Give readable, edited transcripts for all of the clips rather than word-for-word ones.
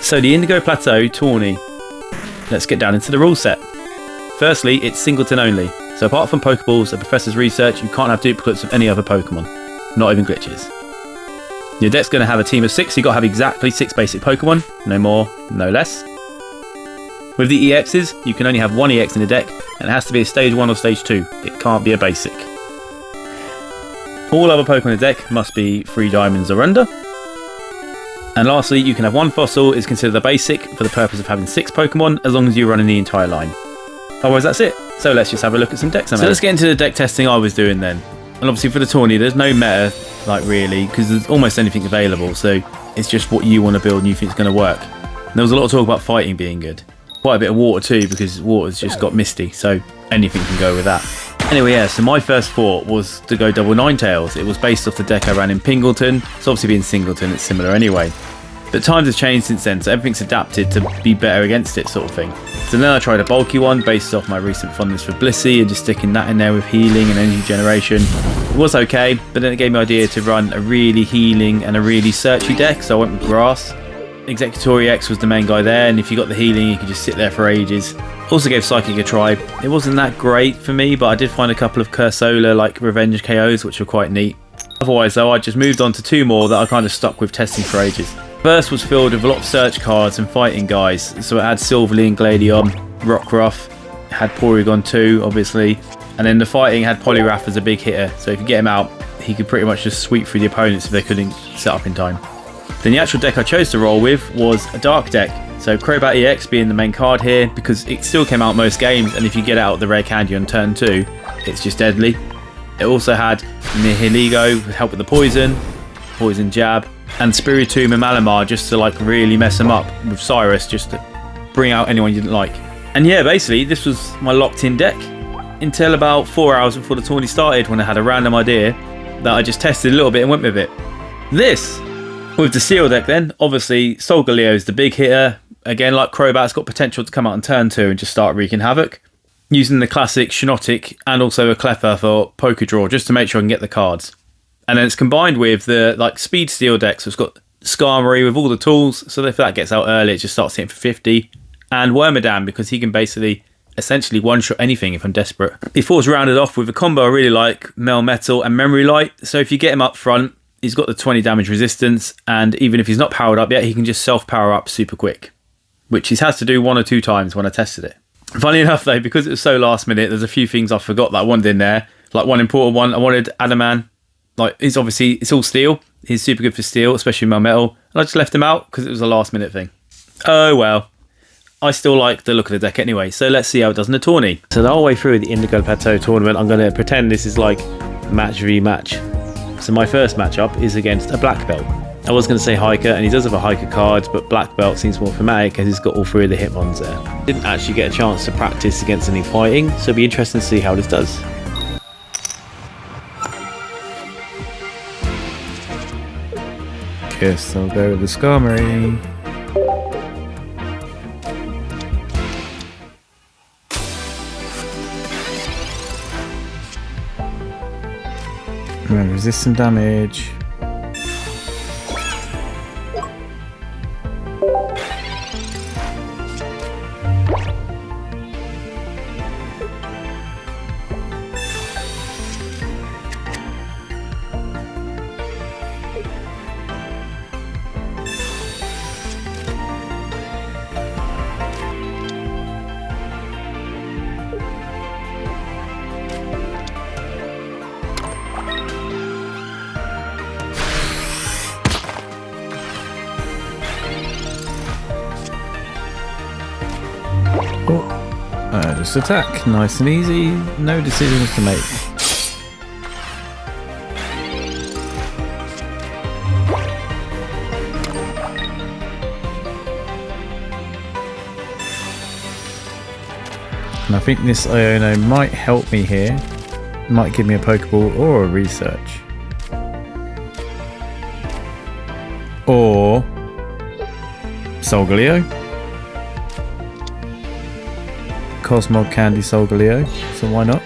So the Indigo Plateau Tourney. Let's get down into the rule set. Firstly, it's singleton only. So apart from Pokeballs and Professor's Research, you can't have duplicates of any other Pokemon. Not even glitches. Your deck's going to have a team of 6, so you've got to have exactly 6 basic Pokemon. No more, no less. With the EXs, you can only have 1 EX in the deck, and it has to be a Stage 1 or Stage 2. It can't be a basic. All other Pokemon in the deck must be 3 diamonds or under. And lastly, you can have 1 fossil is considered a basic for the purpose of having 6 Pokemon, as long as you're running the entire line. Otherwise, that's it. So let's just have a look at some decks. So let's get into the deck testing I was doing then. And obviously for the tourney, there's no meta, like really, because there's almost anything available. So it's just what you want to build and you think is going to work. And there was a lot of talk about fighting being good. Quite a bit of water too, because water's just got misty. So anything can go with that. Anyway, yeah, so my first thought was to go double Ninetales. It was based off the deck I ran in Pingleton. So obviously being Singleton, it's similar anyway. But times have changed since then, so everything's adapted to be better against it, sort of thing. So then I tried a bulky one based off my recent fondness for Blissey and just sticking that in there with healing and energy generation. It was okay, but then it gave me the idea to run a really healing and a really searchy deck, so I went with Grass. Executory X was the main guy there, and if you got the healing, you could just sit there for ages. Also gave Psychic a try. It wasn't that great for me, but I did find a couple of Cursola like Revenge KOs, which were quite neat. Otherwise though, I just moved on to 2 more that I kind of stuck with testing for ages. First was filled with a lot of search cards and fighting guys, so it had Silverly and Gladion, Rockruff, it had Porygon 2 obviously, and then the fighting had Poliwrath as a big hitter, so if you get him out, he could pretty much just sweep through the opponents if they couldn't set up in time. Then the actual deck I chose to roll with was a dark deck, so Crobat EX being the main card here, because it still came out most games, and if you get out the rare candy on turn 2, it's just deadly. It also had Nihiligo with help with the poison jab, and Spiritomb and Malamar just to like really mess them up with Cyrus, just to bring out anyone you didn't like. And yeah, basically this was my locked in deck until about 4 hours before the tourney started, when I had a random idea that I just tested a little bit and went with it. This with the Steel deck then, obviously Solgaleo is the big hitter. Again, like Crobat's got potential to come out on turn 2 and just start wreaking havoc. Using the classic Shiinotic and also a Cleffa for Poké Draw just to make sure I can get the cards. And then it's combined with the like Speed Steel deck, so it's got Skarmory with all the tools, so if that gets out early, it just starts hitting for 50. And Wormadam, because he can basically essentially one-shot anything if I'm desperate. Before's rounded off with a combo I really like, Melmetal and Memory Light. So if you get him up front, he's got the 20 damage resistance, and even if he's not powered up yet, he can just self-power up super quick, which he's had to do 1 or 2 times when I tested it. Funny enough though, because it was so last minute, there's a few things I forgot that I wanted in there. Like one important one, I wanted Adaman. Like, it's all steel. He's super good for steel, especially Melmetal. And I just left him out because it was a last minute thing. Oh well. I still like the look of the deck anyway, so let's see how it does in the tourney. So the whole way through the Indigo Plateau tournament, I'm going to pretend this is like match v match. So my first matchup is against a black belt. I was going to say Hiker, and he does have a Hiker card, but black belt seems more thematic because he's got all 3 of the Hitmons there. Didn't actually get a chance to practice against any fighting, so it'll be interesting to see how this does. Guess I'll go with the Skarmory. And resist some damage. Just attack, nice and easy, no decisions to make. And I think this Iono might help me here. It might give me a Pokeball or a Research. Or Solgaleo. Cosmog Candy Solgaleo, so why not?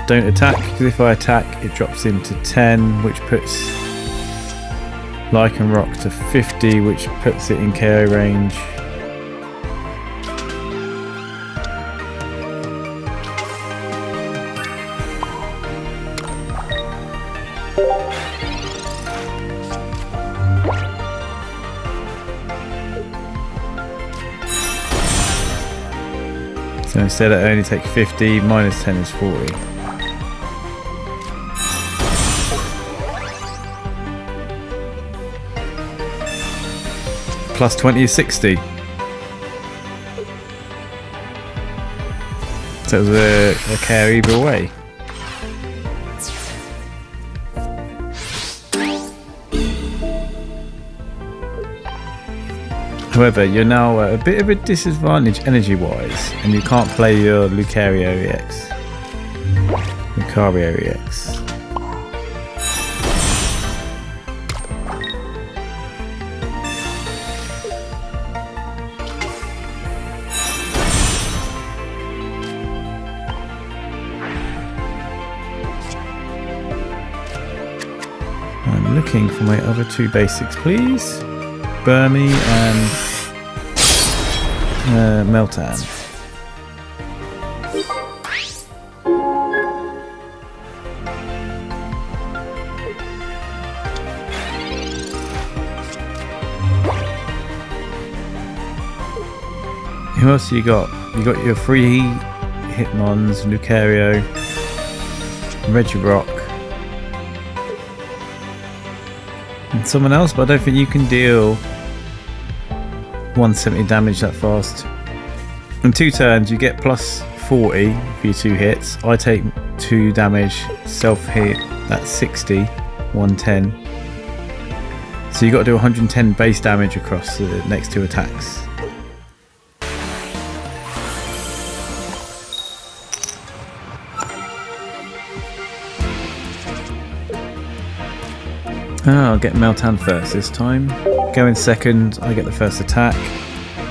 don't attack, because if I attack it drops him to 10, which puts Lycan Rock to 50, which puts it in KO range. So instead I only take 50, minus 10 is 40. Plus 20 is 60. So it was a KO either way. However, you're now at a bit of a disadvantage energy-wise, and you can't play your Lucario EX. Lucario EX. I'm looking for my other two basics, please. Burmy and Meltan. Who else you got? You got your three Hitmons, Lucario, Regirock, and someone else, but I don't think you can deal 170 damage that fast. In 2 turns you get plus 40 for your 2 hits. I take 2 damage, self hit, that's 60, 110. So you got to do 110 base damage across the next 2 attacks. I'll get Meltan first this time. Go in second, I get the first attack,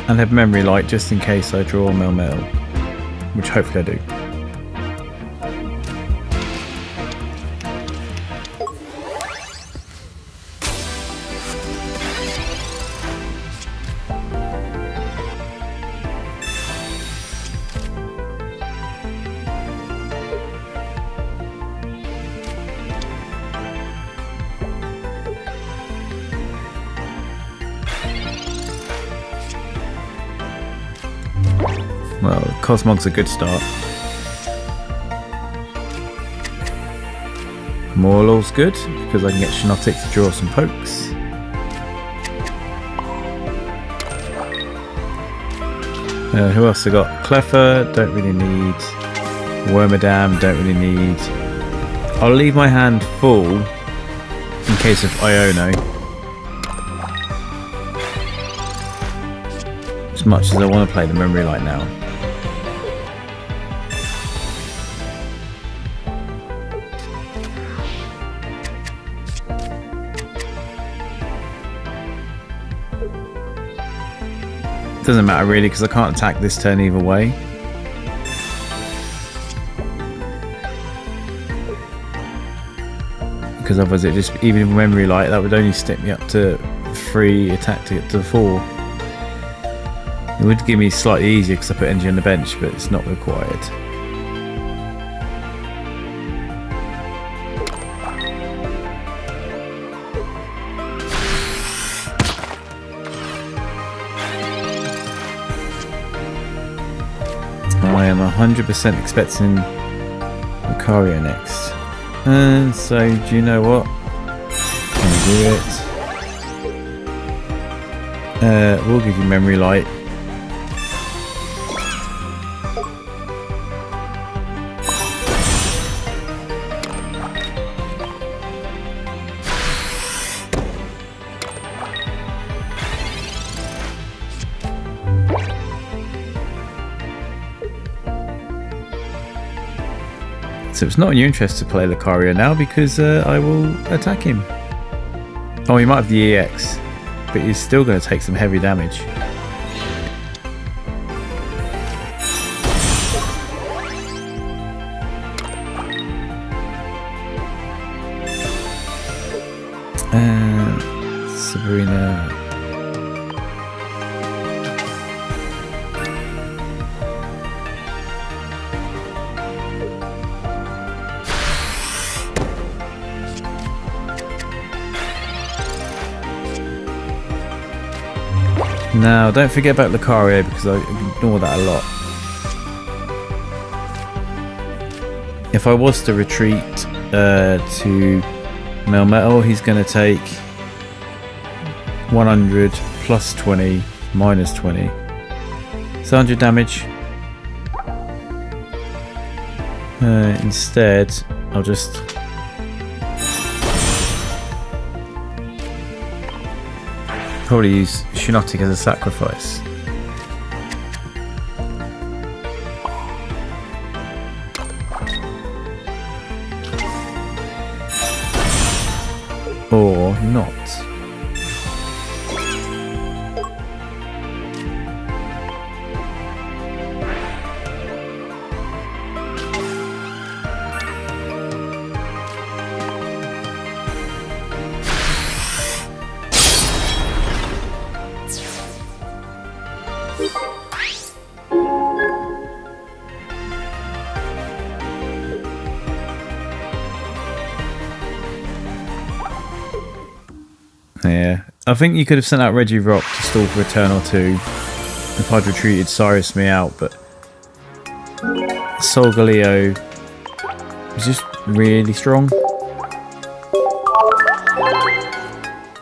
and have Memory Light just in case I draw Mel, which hopefully I do. Well, Cosmog's a good start. Morlul's good, because I can get Shiinotic to draw some pokes. Who else I got? Cleffa, don't really need. Wormadam, don't really need. I'll leave my hand full in case of Iono. As much as I want to play the Memory Light now. Doesn't matter really, because I can't attack this turn either way. Because otherwise it just, even with Memory Light, that would only stick me up to 3 attack to get to 4. It would give me slightly easier because I put energy on the bench, but it's not required. I am 100% expecting Lucario next. And so, do you know what? Can we do it? We'll give you Memory Light. So it's not in your interest to play Lucario now, because I will attack him. Oh, he might have the EX, but he's still going to take some heavy damage. arena. Now, don't forget about Lucario because I ignore that a lot. If I was to retreat to Melmetal, he's going to take 100 plus 20 minus 20. It's 100 damage. Instead, I'll just... probably use Shiinotic as a sacrifice. Or not. Yeah, I think you could have sent out Regirock to stall for a turn or two if I'd retreated Cyrus me out, but Solgaleo is just really strong.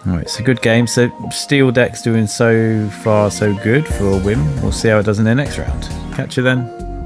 Alright, it's a good game. So Steel Deck's doing so far so good for a win. We'll see how it does in the next round. Catch you then.